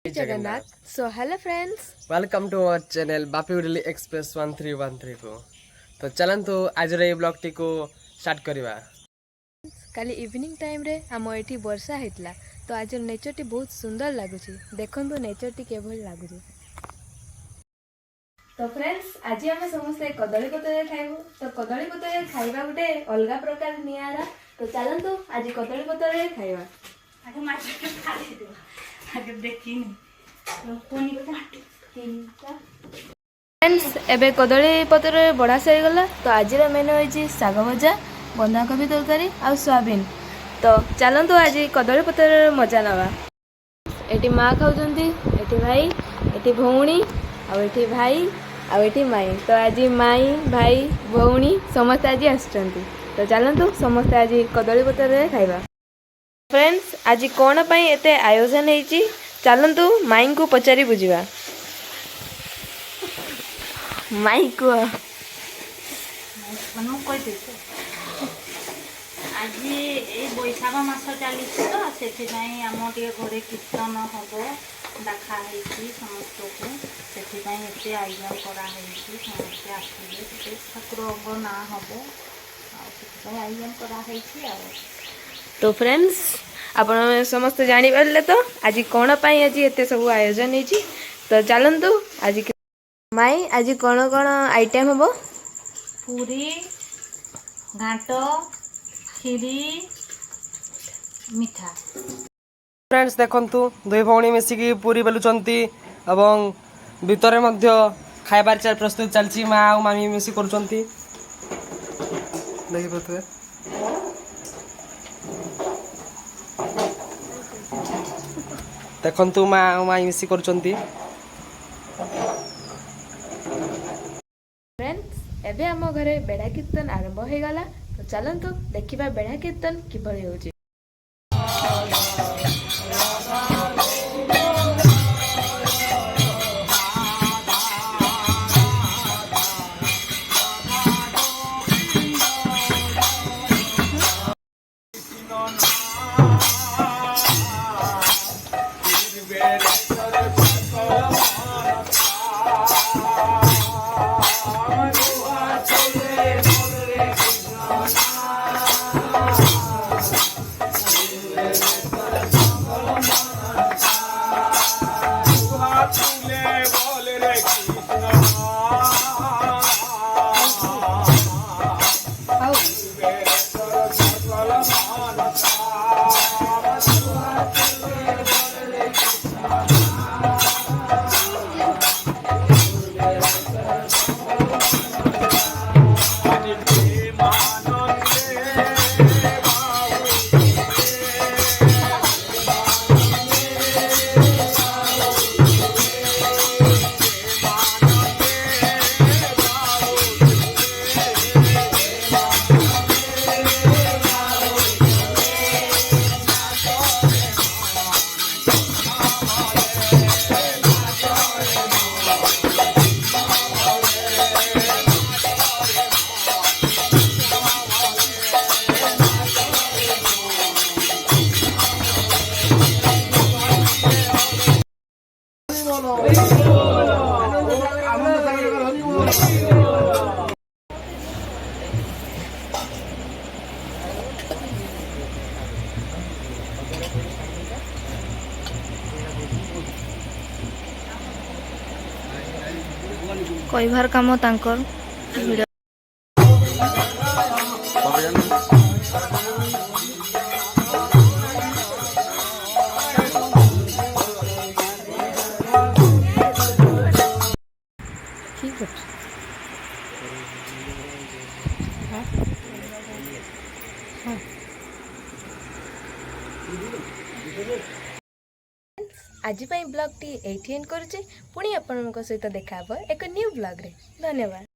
Jagannath. So hello friends. Welcome to our channel Bapi उडली express 1313 को तो चलंतु आज रे ब्लॉग टी को स्टार्ट करवा। काली इवनिंग टाइम रे हम एठी वर्षा हेतला तो आज नेचर टी बहुत सुंदर लागुची देखंतु नेचर टी केभल लागुची। तो फ्रेंड्स आज हम समस्त कदली पत्र खाइबो तो कदली पत्र खाइबा गुटे अलगा प्रकार नियारा तो चलंतु आज कदली पत्र खाइबा। आगे मार्केट खाली दो आगे देखिनी लोकोनी को फ्रेंड्स एबे कदली पत्र बड़ा सही गला तो आज मेनू होइची साग भजा बंधाकोबी तरकारी आ सोयाबीन तो चलंतु आज कदली पत्र मजा नवा। एटी माँ खाउचंती एटी भाई एटी भौणी आ एटी भाई आ एटी माई तो आज माई भाई भौणी समस्त आज आसुचंती तो चलंतु समस्त आज कदली पत्र खाइबा। फ्रेंड्स आज कौन पाई एते आयोजन होइची चलंतु माई को पचारि बुझिबा। माई को मनु कोइ दे आज ए बैसाख मास चली तो सेठी पई हम टिके घरे कीर्तन हबो देखा हेची समस्त को सेठी पई एते आयोजन करा हेची समस्त आसीबे से ठाकुर ना हबो आ सेठी पई आयोजन करा हेची आ। तो फ्रेंड्स आपण समस्त जानी पारले तो आज कौन पाई आज एते सब आयोजन हेची तो चलंतु आज माई आज कौन कौन आइटम हबो पूरी घाट खीरी मिठा। फ्रेंड्स देखंतु दुई भौणी मिसिकी पूरी बेलुचंती एवं भितरे मध्य खाइबार चार प्रस्तुत चलची माँ और मामी मिसी करूचंती देखि पथवे देखंतु माँ और मामी मिसी करूचंती। फ्रेंड्स एबे हम घरे बेड़ा कीर्तन आरंभ हो गला तो चलंतु देखिबा बेड़ा कीर्तन किभली होची। कईबार काम तांकर आज ब्लॉग टी एंड करुचे पुणी आपण सहित देखा एक न्यू ब्लॉग रे। धन्यवाद।